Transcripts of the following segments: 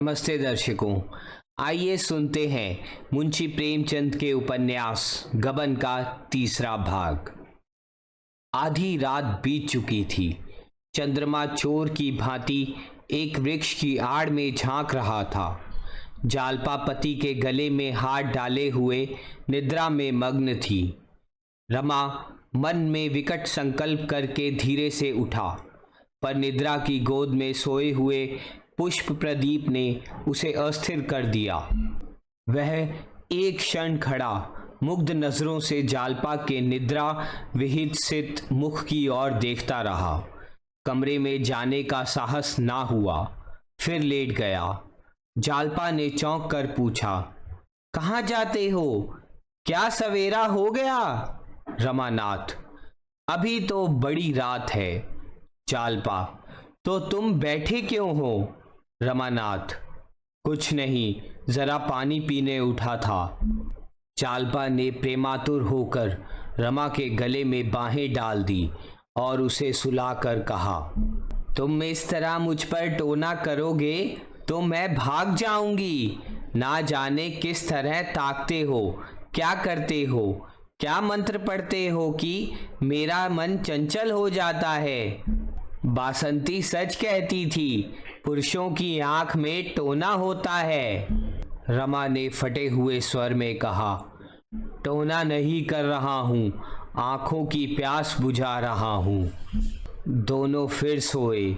नमस्ते दर्शकों, आइए सुनते हैं मुंशी प्रेमचंद के उपन्यास गबन का तीसरा भाग। आधी रात बीत चुकी थी। चंद्रमा चोर की भांति एक वृक्ष की आड़ में झांक रहा था। जालपा पति के गले में हाथ डाले हुए निद्रा में मग्न थी। रमा मन में विकट संकल्प करके धीरे से उठा, पर निद्रा की गोद में सोए हुए पुष्प प्रदीप ने उसे अस्थिर कर दिया। वह एक क्षण खड़ा मुग्ध नजरों से जालपा के निद्रा विहित सित मुख की ओर देखता रहा। कमरे में जाने का साहस ना हुआ, फिर लेट गया। जालपा ने चौंक कर पूछा, कहाँ जाते हो? क्या सवेरा हो गया? रमानाथ, अभी तो बड़ी रात है। जालपा, तो तुम बैठे क्यों हो? रमानाथ, कुछ नहीं, जरा पानी पीने उठा था। जालपा ने प्रेमातुर होकर रमा के गले में बाहें डाल दी और उसे सुलाकर कहा, तुम इस तरह मुझ पर टोना करोगे तो मैं भाग जाऊंगी। ना जाने किस तरह ताकते हो, क्या करते हो, क्या मंत्र पढ़ते हो कि मेरा मन चंचल हो जाता है। बासंती सच कहती थी, पुरुषों की आंख में टोना होता है। रमा ने फटे हुए स्वर में कहा, टोना नहीं कर रहा हूं, आंखों की प्यास बुझा रहा हूं। दोनों फिर सोए,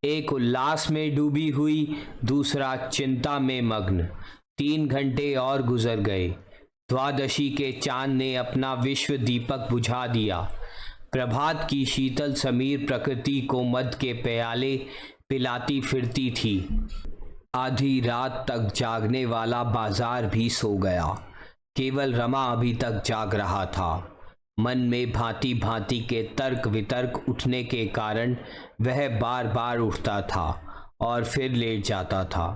एक उल्लास में डूबी हुई, दूसरा चिंता में मग्न। 3 घंटे और गुजर गए। द्वादशी के चांद ने अपना विश्व दीपक बुझा दिया। प्रभात की शीतल समीर प्रकृति को मद के प्याले पिलाती फिरती थी। आधी रात तक जागने वाला बाजार भी सो गया। केवल रमा अभी तक जाग रहा था। मन में भांति भांति के तर्क वितर्क उठने के कारण वह बार बार उठता था और फिर लेट जाता था।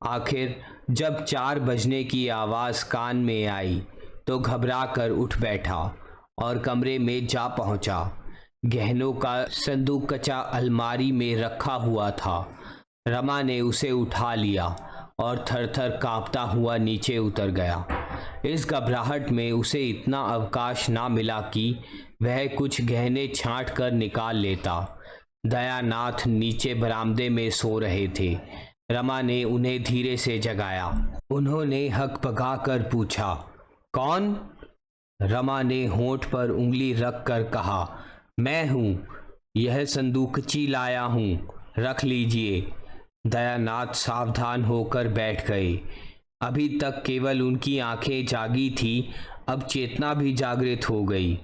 आखिर जब 4 बजने की आवाज कान में आई तो घबरा कर उठ बैठा और कमरे में जा पहुंचा। गहनों का संदूकचा अलमारी में रखा हुआ था। रमा ने उसे उठा लिया और थर थर कांपता हुआ नीचे उतर गया। इस घबराहट में उसे इतना अवकाश ना मिला कि वह कुछ गहने छांट कर निकाल लेता। दयानाथ नीचे बरामदे में सो रहे थे। रमा ने उन्हें धीरे से जगाया। उन्होंने हकपका कर पूछा, कौन? रमा ने होंठ पर उंगली रख कर कहा, मैं हूं, यह संदूकची लाया हूं, रख लीजिए। दयानाथ सावधान होकर बैठ गए। अभी तक केवल उनकी आंखें जागी थी, अब चेतना भी जागृत हो गई।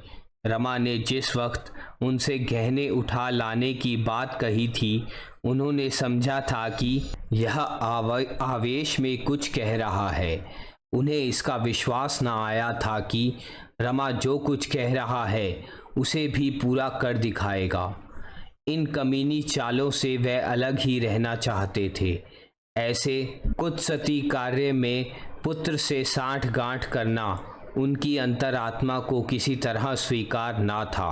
रमा ने जिस वक्त उनसे गहने उठा लाने की बात कही थी, उन्होंने समझा था कि यह आवेश में कुछ कह रहा है। उन्हें इसका विश्वास न आया था कि रमा जो कुछ कह रहा है उसे भी पूरा कर दिखाएगा। इन कमीनी चालों से वह अलग ही रहना चाहते थे। ऐसे कुत्सती कार्य में पुत्र से साठगांठ करना उनकी अंतरात्मा को किसी तरह स्वीकार ना था।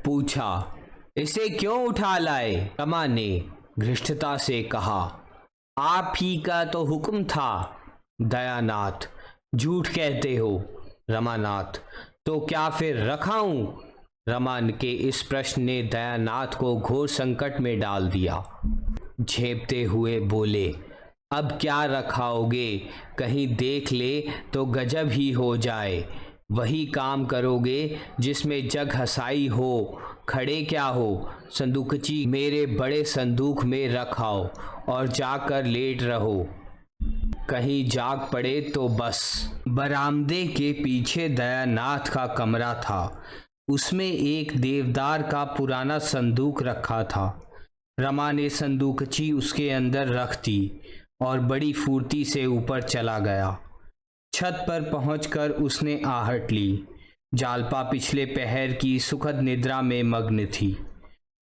पूछा, इसे क्यों उठा लाए? रमा ने घृष्टता से कहा, आप ही का तो हुक्म था। दयानाथ, झूठ कहते हो। रमानाथ, तो क्या फिर रखाऊं? रमान के इस प्रश्न ने दयानाथ को घोर संकट में डाल दिया। झेपते हुए बोले, अब क्या रखाओगे? कहीं देख ले तो गजब ही हो जाए। वही काम करोगे जिसमें जग हसाई हो। खड़े क्या हो? संदूकची मेरे बड़े संदूक में रखाओ और जाकर लेट रहो। कहीं जाग पड़े तो बस। बरामदे के पीछे दयानाथ का कमरा था। उसमें एक देवदार का पुराना संदूक रखा था। रमा ने संदूकची उसके अंदर रख दी और बड़ी फुर्ती से ऊपर चला गया। छत पर पहुंचकर उसने आहट ली। जालपा पिछले पहर की सुखद निद्रा में मग्न थी।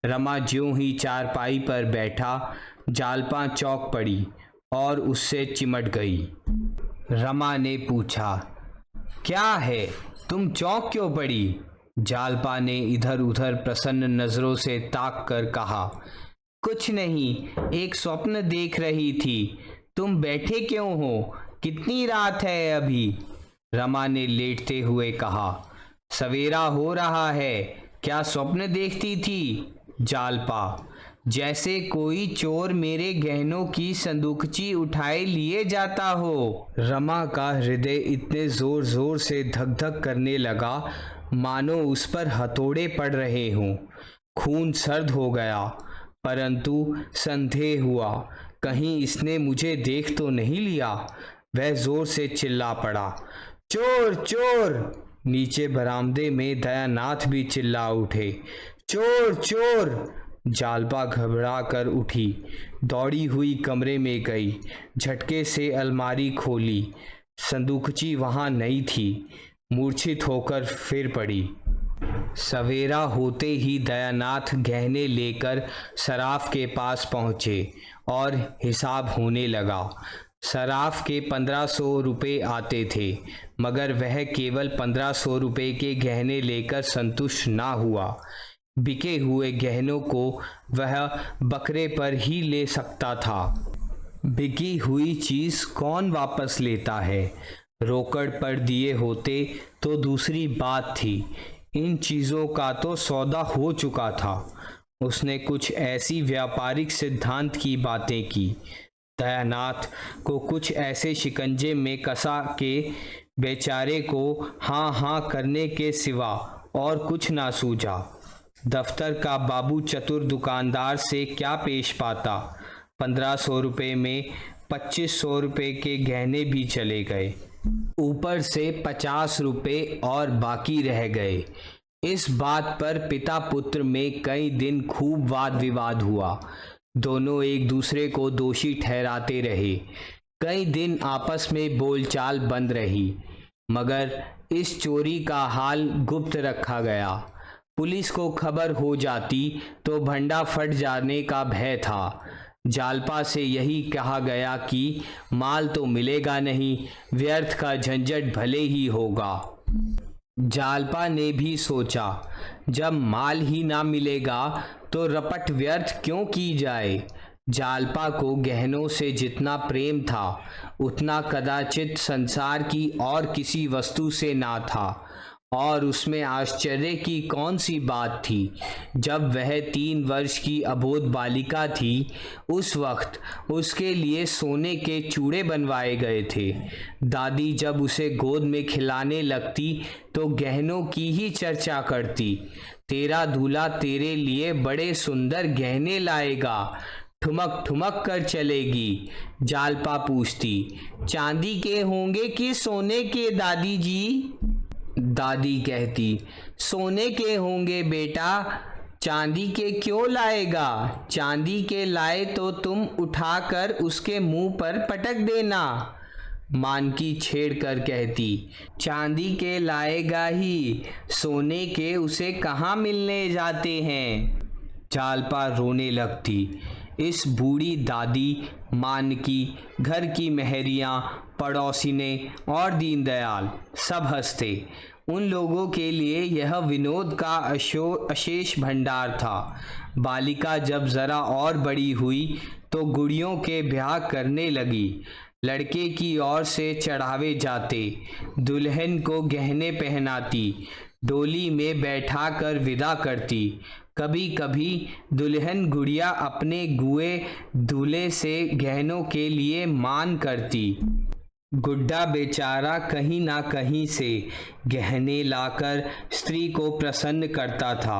रमा ज्यों ही चारपाई पर बैठा, जालपा चौंक पड़ी और उससे चिमट गई। रमा ने पूछा, क्या है, तुम चौंक क्यों पड़ी? जालपा ने इधर उधर प्रसन्न नजरों से ताक कर कहा, कुछ नहीं, एक स्वप्न देख रही थी। तुम बैठे क्यों हो? कितनी रात है अभी? रमा ने लेटते हुए कहा। सवेरा हो रहा है, क्या स्वप्न देखती थी? जालपा, जैसे कोई चोर मेरे गहनों की संदूकची उठाए लिए जाता हो। रमा का हृदय इतने जोर जोर से धक धक करने लगा मानो उस पर हथौड़े पड़ रहे हों। खून सर्द हो गया, परंतु संदेह हुआ कहीं इसने मुझे देख तो नहीं लिया। वह जोर से चिल्ला पड़ा, चोर चोर! नीचे बरामदे में दयानाथ भी चिल्ला उठे, चोर चोर! जालपा घबरा कर उठी, दौड़ी हुई कमरे में गई, झटके से अलमारी खोली। संदूकची वहां नहीं थी। मूर्छित होकर फिर पड़ी। सवेरा होते ही दयानाथ गहने लेकर सराफ के पास पहुंचे और हिसाब होने लगा। सराफ के 1500 रुपये आते थे, मगर वह केवल 1500 रुपये के गहने लेकर संतुष्ट ना हुआ। बिके हुए गहनों को वह बकरे पर ही ले सकता था। बिकी हुई चीज कौन वापस लेता है? रोकड़ पर दिए होते तो दूसरी बात थी। इन चीजों का तो सौदा हो चुका था। उसने कुछ ऐसी व्यापारिक सिद्धांत की बातें की। दयानाथ को कुछ ऐसे शिकंजे में कसा के बेचारे को हाँ हाँ करने के सिवा और कुछ ना सूझा। दफ्तर का बाबू चतुर दुकानदार से क्या पेश पाता। 1500 रुपये में 2500 रुपये के गहने भी चले गए, ऊपर से 50 रुपये और बाकी रह गए। इस बात पर पिता पुत्र में कई दिन खूब वाद विवाद हुआ। दोनों एक दूसरे को दोषी ठहराते रहे। कई दिन आपस में बोलचाल बंद रही, मगर इस चोरी का हाल गुप्त रखा गया। पुलिस को खबर हो जाती तो भंडा फट जाने का भय था। जालपा से यही कहा गया कि माल तो मिलेगा नहीं, व्यर्थ का झंझट भले ही होगा। जालपा ने भी सोचा, जब माल ही ना मिलेगा तो रपट व्यर्थ क्यों की जाए। जालपा को गहनों से जितना प्रेम था उतना कदाचित संसार की और किसी वस्तु से ना था। और उसमें आश्चर्य की कौन सी बात थी? जब वह 3 वर्ष की अबोध बालिका थी, उस वक्त उसके लिए सोने के चूड़े बनवाए गए थे। दादी जब उसे गोद में खिलाने लगती तो गहनों की ही चर्चा करती। तेरा दूल्हा तेरे लिए बड़े सुंदर गहने लाएगा, ठुमक ठुमक कर चलेगी। जालपा पूछती, चांदी के होंगे कि सोने के दादी जी? दादी कहती, सोने के होंगे बेटा, चांदी के क्यों लाएगा? चांदी के लाए तो तुम उठाकर उसके मुंह पर पटक देना। मानकी छेड़ कर कहती, चांदी के लाएगा ही, सोने के उसे कहाँ मिलने जाते हैं। जालपा रोने लगती। इस बूढ़ी दादी, मानकी, घर की मेहरियाँ, पड़ोसिने और दीनदयाल सब हंसते। उन लोगों के लिए यह विनोद का अशेष भंडार था। बालिका जब जरा और बड़ी हुई तो गुड़ियों के ब्याह करने लगी। लड़के की ओर से चढ़ावे जाते, दुल्हन को गहने पहनाती, डोली में बैठा कर विदा करती। कभी कभी दुल्हन गुड़िया अपने गुए दूल्हे से गहनों के लिए मान करती। गुड्डा बेचारा कहीं ना कहीं से गहने लाकर स्त्री को प्रसन्न करता था।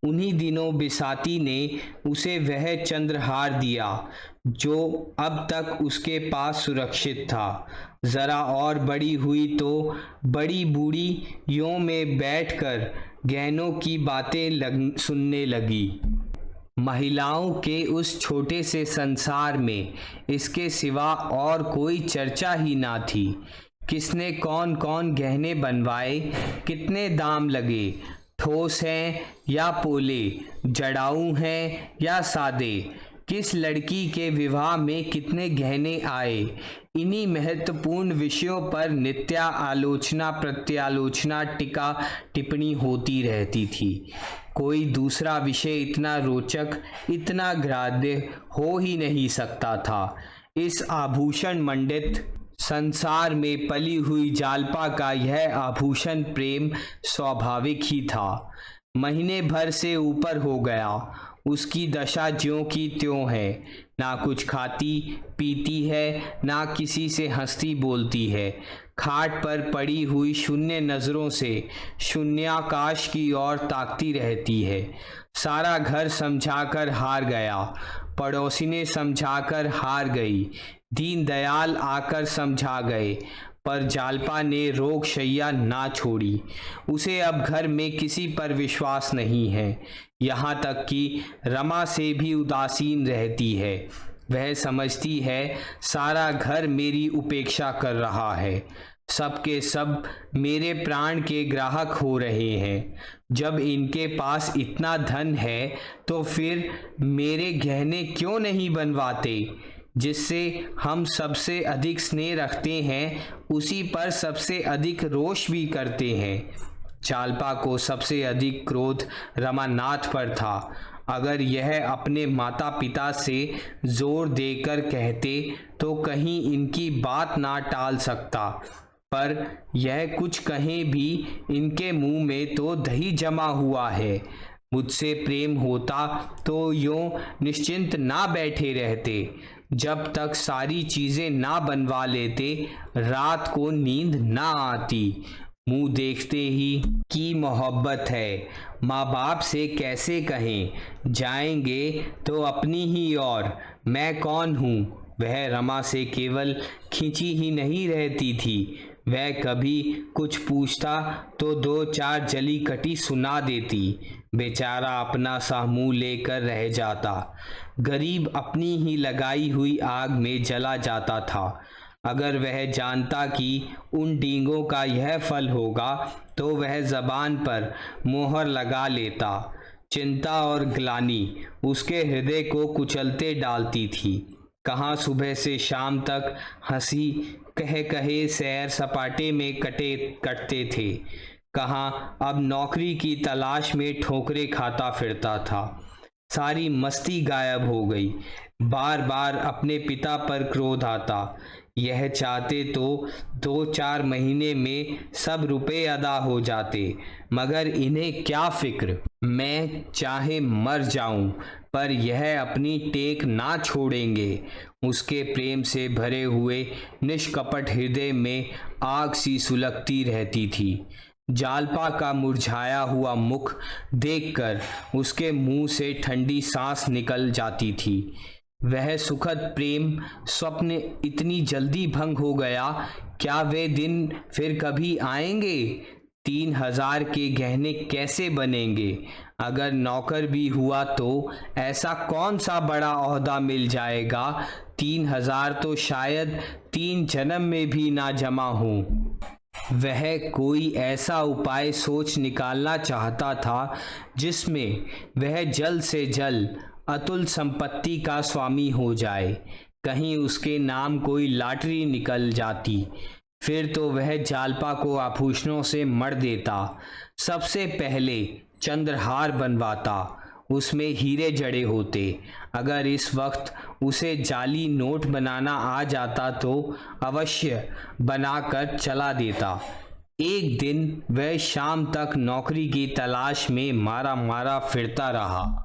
उन्हीं दिनों बिसाती ने उसे वह चंद्रहार दिया जो अब तक उसके पास सुरक्षित था। जरा और बड़ी हुई तो बड़ी बूढ़ी यों में बैठकर गहनों की बातें सुनने लगी। महिलाओं के उस छोटे से संसार में इसके सिवा और कोई चर्चा ही ना थी। किसने कौन कौन गहने बनवाए, कितने दाम लगे, ठोस हैं या पोले, जड़ाऊ हैं या सादे, किस लड़की के विवाह में कितने गहने आए, इन्हीं महत्वपूर्ण विषयों पर नित्या आलोचना प्रत्यालोचना टीका टिप्पणी होती रहती थी। कोई दूसरा विषय इतना रोचक, इतना ग्राह्य हो ही नहीं सकता था। इस आभूषण मंडित संसार में पली हुई जालपा का यह आभूषण प्रेम स्वाभाविक ही था। महीने भर से ऊपर हो गया, उसकी दशा ज्यों की त्यों है। ना कुछ खाती पीती है, ना किसी से हंसती बोलती है। खाट पर पड़ी हुई शून्य नज़रों से शून्याकाश की ओर ताकती रहती है। सारा घर समझाकर हार गया, पड़ोसी ने समझाकर हार गई, दीनदयाल आकर समझा गए, पर जालपा ने रोग शैया ना छोड़ी। उसे अब घर में किसी पर विश्वास नहीं है, यहाँ तक कि रमा से भी उदासीन रहती है। वह समझती है सारा घर मेरी उपेक्षा कर रहा है, सबके सब मेरे प्राण के ग्राहक हो रहे हैं। जब इनके पास इतना धन है तो फिर मेरे गहने क्यों नहीं बनवाते? जिससे हम सबसे अधिक स्नेह रखते हैं उसी पर सबसे अधिक रोष भी करते हैं। जालपा को सबसे अधिक क्रोध रमानाथ पर था। अगर यह अपने माता पिता से जोर देकर कहते तो कहीं इनकी बात ना टाल सकता, पर यह कुछ कहें भी इनके मुंह में तो दही जमा हुआ है। मुझसे प्रेम होता तो यूं निश्चिंत ना बैठे रहते। जब तक सारी चीज़ें ना बनवा लेते रात को नींद ना आती। मुंह देखते ही की मोहब्बत है, माँ बाप से कैसे कहें, जाएंगे तो अपनी ही ओर। मैं कौन हूँ? वह रमा से केवल खींची ही नहीं रहती थी, वह कभी कुछ पूछता तो दो चार जली कटी सुना देती। बेचारा अपना सा मुँह लेकर रह जाता। गरीब अपनी ही लगाई हुई आग में जला जाता था। अगर वह जानता कि उन डींगों का यह फल होगा तो वह ज़बान पर मोहर लगा लेता। चिंता और ग्लानि उसके हृदय को कुचलते डालती थी। कहाँ सुबह से शाम तक हंसी कहे कहे सैर सपाटे में कटते थे, कहाँ अब नौकरी की तलाश में ठोकरें खाता फिरता था। सारी मस्ती गायब हो गई। बार बार अपने पिता पर क्रोध आता। यह चाहते तो 2-4 महीने में सब रुपए अदा हो जाते, मगर इन्हें क्या फिक्र। मैं चाहे मर जाऊं पर यह अपनी टेक ना छोड़ेंगे। उसके प्रेम से भरे हुए निष्कपट हृदय में आग सी सुलगती रहती थी। जालपा का मुरझाया हुआ मुख देखकर उसके मुंह से ठंडी सांस निकल जाती थी। वह सुखद प्रेम स्वप्न इतनी जल्दी भंग हो गया। क्या वे दिन फिर कभी आएंगे? 3000 के गहने कैसे बनेंगे? अगर नौकर भी हुआ तो ऐसा कौन सा बड़ा ओहदा मिल जाएगा? 3000 तो शायद 3 जन्म में भी ना जमा हो। वह कोई ऐसा उपाय सोच निकालना चाहता था जिसमें वह जल्द से जल्द अतुल संपत्ति का स्वामी हो जाए। कहीं उसके नाम कोई लॉटरी निकल जाती, फिर तो वह जालपा को आभूषणों से मर देता। सबसे पहले चंद्रहार बनवाता, उसमें हीरे जड़े होते। अगर इस वक्त उसे जाली नोट बनाना आ जाता तो अवश्य बनाकर चला देता। एक दिन वह शाम तक नौकरी की तलाश में मारा मारा फिरता रहा।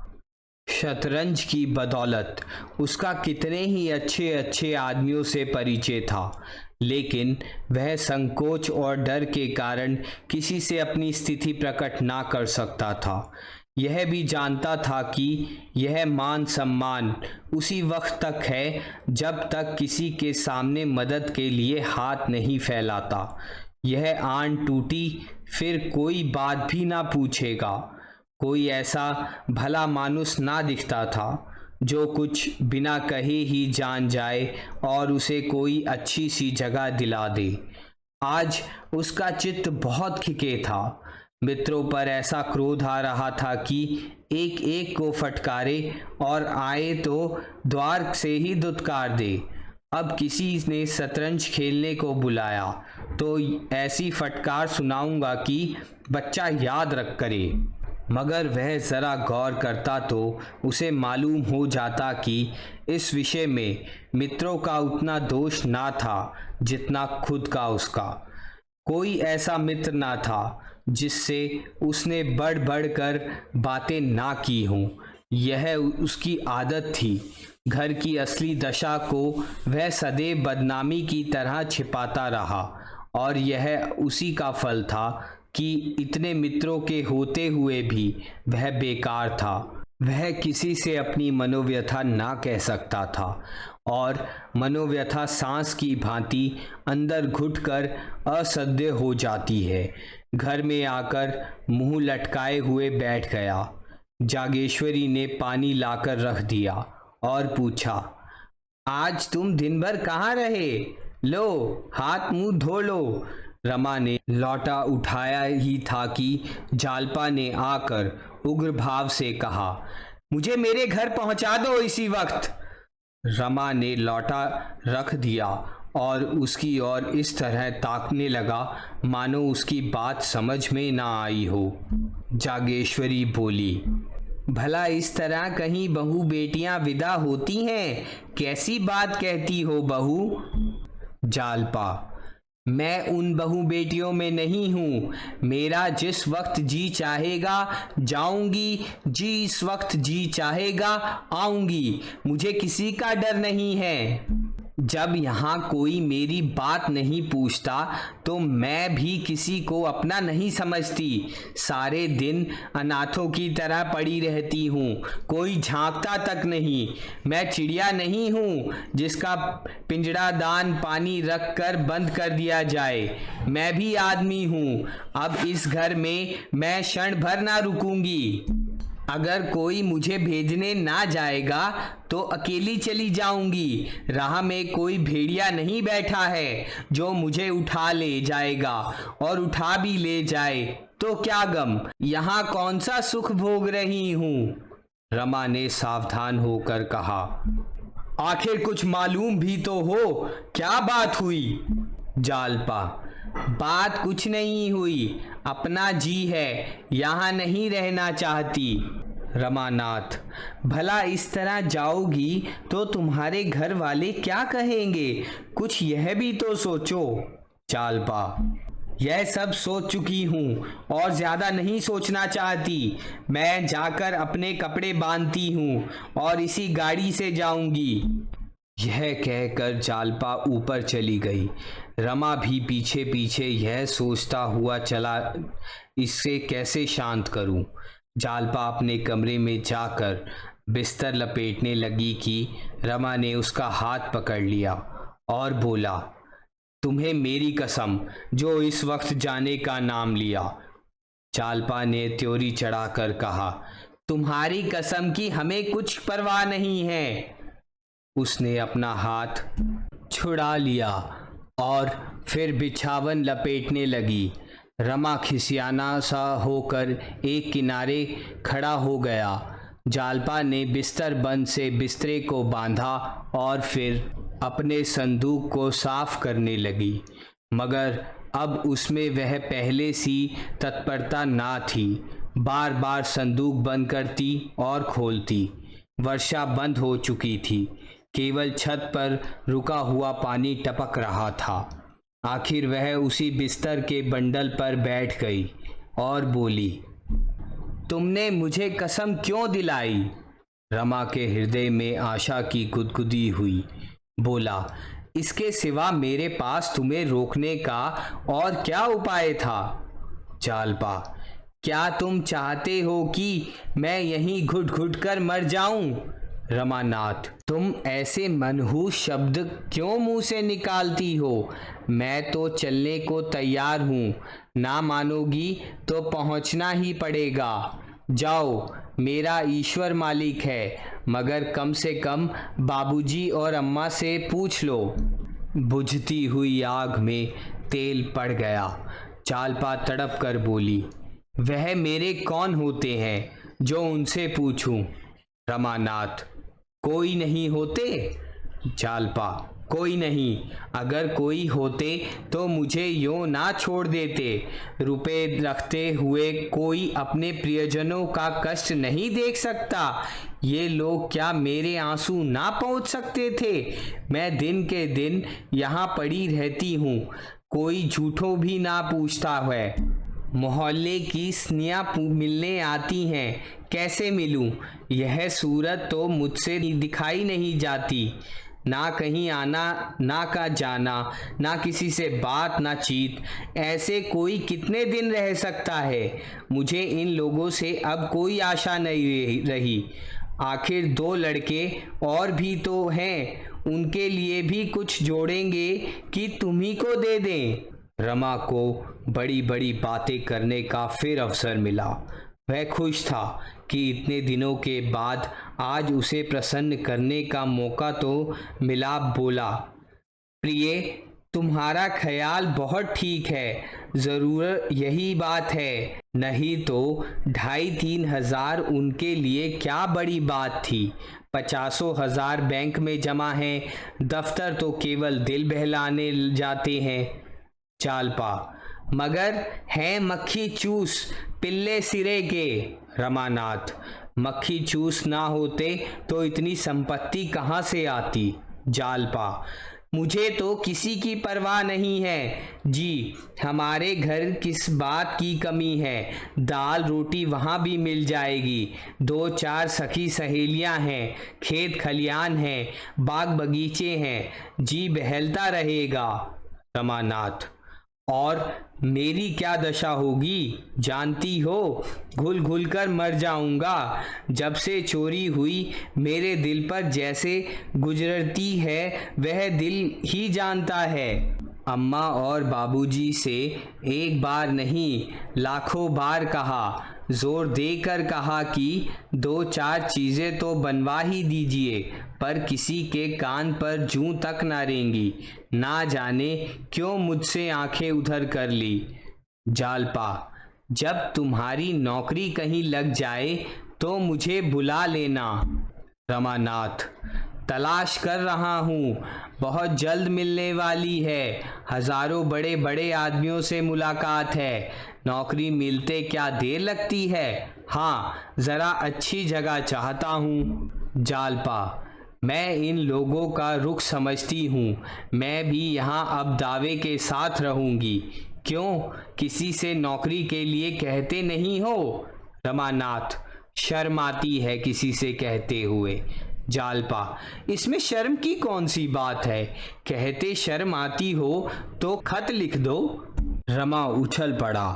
शतरंज की बदौलत उसका कितने ही अच्छे अच्छे आदमियों से परिचय था, लेकिन वह संकोच और डर के कारण किसी से अपनी स्थिति प्रकट ना कर सकता था। यह भी जानता था कि यह मान सम्मान उसी वक्त तक है जब तक किसी के सामने मदद के लिए हाथ नहीं फैलाता। यह आन टूटी फिर कोई बात भी ना पूछेगा। कोई ऐसा भला मानुस ना दिखता था जो कुछ बिना कहे ही जान जाए और उसे कोई अच्छी सी जगह दिला दे। आज उसका चित्त बहुत खिके था। मित्रों पर ऐसा क्रोध आ रहा था कि एक एक को फटकारे और आए तो द्वार से ही दुत्कार दे। अब किसी ने शतरंज खेलने को बुलाया तो ऐसी फटकार सुनाऊंगा कि बच्चा याद रख करे। मगर वह ज़रा गौर करता तो उसे मालूम हो जाता कि इस विषय में मित्रों का उतना दोष ना था जितना खुद का उसका। कोई ऐसा मित्र ना था जिससे उसने बढ़ बढ़ कर बातें ना की हों। यह उसकी आदत थी। घर की असली दशा को वह सदैव बदनामी की तरह छिपाता रहा और यह उसी का फल था कि इतने मित्रों के होते हुए भी वह बेकार था। वह किसी से अपनी मनोव्यथा ना कह सकता था और मनोव्यथा सांस की भांति अंदर घुटकर असह्य हो जाती है। घर में आकर मुंह लटकाए हुए बैठ गया। जागेश्वरी ने पानी लाकर रख दिया और पूछा, आज तुम दिन भर कहाँ रहे? लो, हाथ मुंह धो लो। रमा ने लौटा उठाया ही था कि जालपा ने आकर उग्र भाव से कहा, मुझे मेरे घर पहुंचा दो इसी वक्त। रमा ने लौटा रख दिया और उसकी ओर इस तरह ताकने लगा मानो उसकी बात समझ में ना आई हो। जागेश्वरी बोली, भला इस तरह कहीं बहू बेटियां विदा होती हैं? कैसी बात कहती हो बहू? जालपा, मैं उन बहू बेटियों में नहीं हूँ। मेरा जिस वक्त जी चाहेगा जाऊंगी, जिस वक्त जी चाहेगा आऊंगी। मुझे किसी का डर नहीं है। जब यहाँ कोई मेरी बात नहीं पूछता तो मैं भी किसी को अपना नहीं समझती। सारे दिन अनाथों की तरह पड़ी रहती हूँ, कोई झांकता तक नहीं। मैं चिड़िया नहीं हूँ जिसका पिंजड़ा दान पानी रख कर बंद कर दिया जाए। मैं भी आदमी हूँ। अब इस घर में मैं क्षण भर ना रुकूंगी। अगर कोई मुझे भेजने ना जाएगा तो अकेली चली जाऊंगी। राह में कोई भेड़िया नहीं बैठा है जो मुझे उठा ले जाएगा, और उठा भी ले जाए तो क्या गम, यहाँ कौन सा सुख भोग रही हूँ। रमा ने सावधान होकर कहा, आखिर कुछ मालूम भी तो हो, क्या बात हुई? जालपा, बात कुछ नहीं हुई, अपना जी है, यहाँ नहीं रहना चाहती। रमानाथ, भला इस तरह जाओगी तो तुम्हारे घर वाले क्या कहेंगे? कुछ यह भी तो सोचो। जालपा, यह सब सोच चुकी हूँ और ज्यादा नहीं सोचना चाहती। मैं जाकर अपने कपड़े बांधती हूँ और इसी गाड़ी से जाऊंगी। यह कहकर जालपा ऊपर चली गई। रमा भी पीछे पीछे यह सोचता हुआ चला, इससे कैसे शांत करूं। जालपा अपने कमरे में जाकर बिस्तर लपेटने लगी कि रमा ने उसका हाथ पकड़ लिया और बोला, तुम्हें मेरी कसम जो इस वक्त जाने का नाम लिया। जालपा ने त्योरी चढ़ाकर कहा, तुम्हारी कसम की हमें कुछ परवाह नहीं है। उसने अपना हाथ छुड़ा लिया और फिर बिछावन लपेटने लगी। रमा खिसियाना सा होकर एक किनारे खड़ा हो गया। जालपा ने बिस्तर बंद से बिस्तरे को बांधा और फिर अपने संदूक को साफ करने लगी, मगर अब उसमें वह पहले सी तत्परता ना थी। बार बार संदूक बंद करती और खोलती। वर्षा बंद हो चुकी थी, केवल छत पर रुका हुआ पानी टपक रहा था। आखिर वह उसी बिस्तर के बंडल पर बैठ गई और बोली, तुमने मुझे कसम क्यों दिलाई? रमा के हृदय में आशा की गुदगुदी हुई। बोला, इसके सिवा मेरे पास तुम्हें रोकने का और क्या उपाय था? जालपा, क्या तुम चाहते हो कि मैं यहीं घुट घुट कर मर जाऊं? रमानाथ, तुम ऐसे मनहूस शब्द क्यों मुंह से निकालती हो? मैं तो चलने को तैयार हूँ। ना मानोगी तो पहुँचना ही पड़ेगा। जाओ, मेरा ईश्वर मालिक है, मगर कम से कम बाबूजी और अम्मा से पूछ लो। बुझती हुई आग में तेल पड़ गया। जालपा तड़प कर बोली, वह मेरे कौन होते हैं जो उनसे पूछूं? रमानाथ, कोई नहीं होते। जालपा, कोई नहीं, अगर कोई होते तो मुझे यूं ना छोड़ देते। रुपए रखते हुए कोई अपने प्रियजनों का कष्ट नहीं देख सकता। ये लोग क्या मेरे आंसू ना पहुंच सकते थे? मैं दिन के दिन यहाँ पड़ी रहती हूँ, कोई झूठों भी ना पूछता है। मोहल्ले की स्नेहा मिलने आती हैं, कैसे मिलूं? यह सूरत तो मुझसे दिखाई नहीं जाती। ना कहीं आना, ना का जाना, ना किसी से बात, ना चीत। ऐसे कोई कितने दिन रह सकता है? मुझे इन लोगों से अब कोई आशा नहीं रही। आखिर 2 लड़के और भी तो हैं, उनके लिए भी कुछ जोड़ेंगे कि तुम्ही को दे दें? रमा को बड़ी बड़ी बातें करने का फिर अवसर मिला। वह खुश था कि इतने दिनों के बाद आज उसे प्रसन्न करने का मौका तो मिला। बोला, प्रिय, तुम्हारा ख्याल बहुत ठीक है, ज़रूर यही बात है। नहीं तो 2,500-3 हजार उनके लिए क्या बड़ी बात थी। 50,000 बैंक में जमा हैं, दफ्तर तो केवल दिल बहलाने जाते हैं। जालपा, मगर हैं मक्खी चूस पिल्ले सिरे के। रमानाथ, मक्खी चूस ना होते तो इतनी संपत्ति कहाँ से आती? जालपा, मुझे तो किसी की परवाह नहीं है जी। हमारे घर किस बात की कमी है? दाल रोटी वहाँ भी मिल जाएगी। 2-4 सखी सहेलियाँ हैं, खेत खलियान हैं, बाग बगीचे हैं, जी बहलता रहेगा। रमानाथ, और मेरी क्या दशा होगी जानती हो? घुल घुल कर मर जाऊंगा। जब से चोरी हुई मेरे दिल पर जैसे गुजरती है वह दिल ही जानता है। अम्मा और बाबूजी से एक बार नहीं लाखों बार कहा, जोर देकर कहा कि 2-4 चीज़ें तो बनवा ही दीजिए, पर किसी के कान पर जूं तक ना रेंगी। ना जाने क्यों मुझसे आंखें उधर कर ली। जालपा, जब तुम्हारी नौकरी कहीं लग जाए तो मुझे बुला लेना। रमानाथ, तलाश कर रहा हूँ, बहुत जल्द मिलने वाली है। हजारों बड़े बड़े आदमियों से मुलाकात है, नौकरी मिलते क्या देर लगती है। हाँ, ज़रा अच्छी जगह चाहता हूँ। जालपा, मैं इन लोगों का रुख समझती हूँ, मैं भी यहाँ अब दावे के साथ रहूँगी। क्यों, किसी से नौकरी के लिए कहते नहीं हो? रमानाथ, शर्म आती है किसी से कहते हुए। जालपा, इसमें शर्म की कौन सी बात है? कहते शर्म आती हो तो खत लिख दो। रमा उछल पड़ा।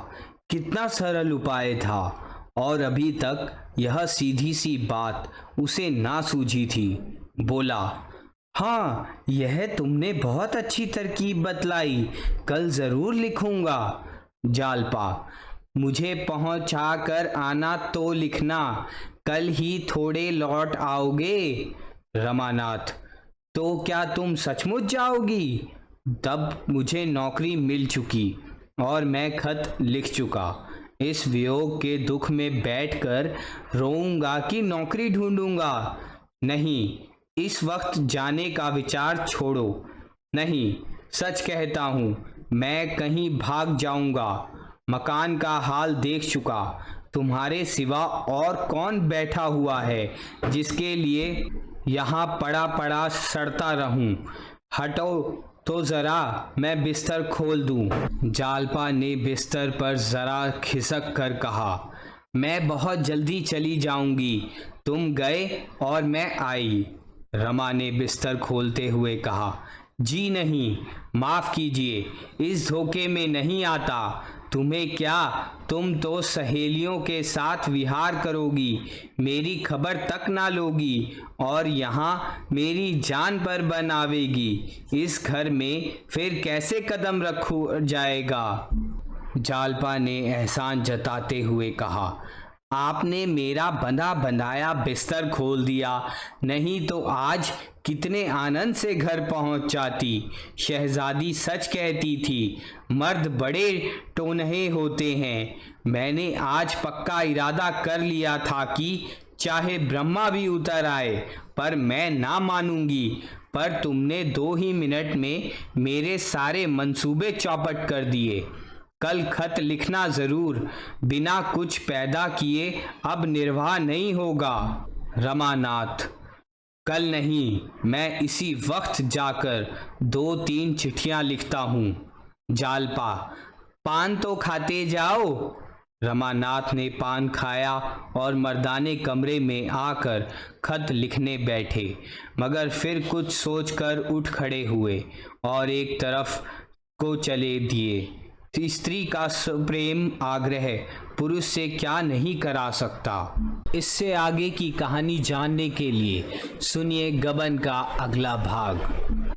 कितना सरल उपाय था, और अभी तक यह सीधी सी बात उसे ना सूझी थी। बोला, हाँ, यह तुमने बहुत अच्छी तरकीब बतलाई, कल ज़रूर लिखूंगा। जालपा, मुझे पहुंचा कर आना तो लिखना, कल ही थोड़े लौट आओगे। रमानाथ, तो क्या तुम सचमुच जाओगी? तब मुझे नौकरी मिल चुकी और मैं खत लिख चुका। इस वियोग के दुख में बैठकर रोऊंगा कि नौकरी ढूंढूंगा? नहीं, इस वक्त जाने का विचार छोड़ो। नहीं, सच कहता हूँ, मैं कहीं भाग जाऊंगा। मकान का हाल देख चुका, तुम्हारे सिवा और कौन बैठा हुआ है जिसके लिए यहाँ पड़ा पड़ा सड़ता रहूं? हटो तो ज़रा, मैं बिस्तर खोल दूं। जालपा ने बिस्तर पर ज़रा खिसक कर कहा, मैं बहुत जल्दी चली जाऊंगी। तुम गए और मैं आई। रमा ने बिस्तर खोलते हुए कहा, जी नहीं, माफ़ कीजिए, इस धोखे में नहीं आता। तुम्हें क्या, तुम तो सहेलियों के साथ विहार करोगी, मेरी खबर तक ना लोगी और यहाँ मेरी जान पर बन आवेगी। इस घर में फिर कैसे कदम रखू जाएगा? जालपा ने एहसान जताते हुए कहा, आपने मेरा बंधा बंधाया बिस्तर खोल दिया, नहीं तो आज कितने आनंद से घर पहुंच जाती। शहजादी सच कहती थी, मर्द बड़े टोनहे होते हैं। मैंने आज पक्का इरादा कर लिया था कि चाहे ब्रह्मा भी उतर आए, पर मैं ना मानूंगी। पर तुमने 2 ही मिनट में मेरे सारे मंसूबे चौपट कर दिए। कल खत लिखना जरूर, बिना कुछ पैदा किए अब निर्वाह नहीं होगा। रमानाथ: कल नहीं, मैं इसी वक्त जाकर 2-3 चिट्ठियां लिखता हूँ। जालपा: पान तो खाते जाओ। रमानाथ ने पान खाया और मर्दाने कमरे में आकर खत लिखने बैठे, मगर फिर कुछ सोचकर उठ खड़े हुए और एक तरफ को चले दिए। स्त्री का प्रेम आग्रह पुरुष से क्या नहीं करा सकता। इससे आगे की कहानी जानने के लिए सुनिए गबन का अगला भाग।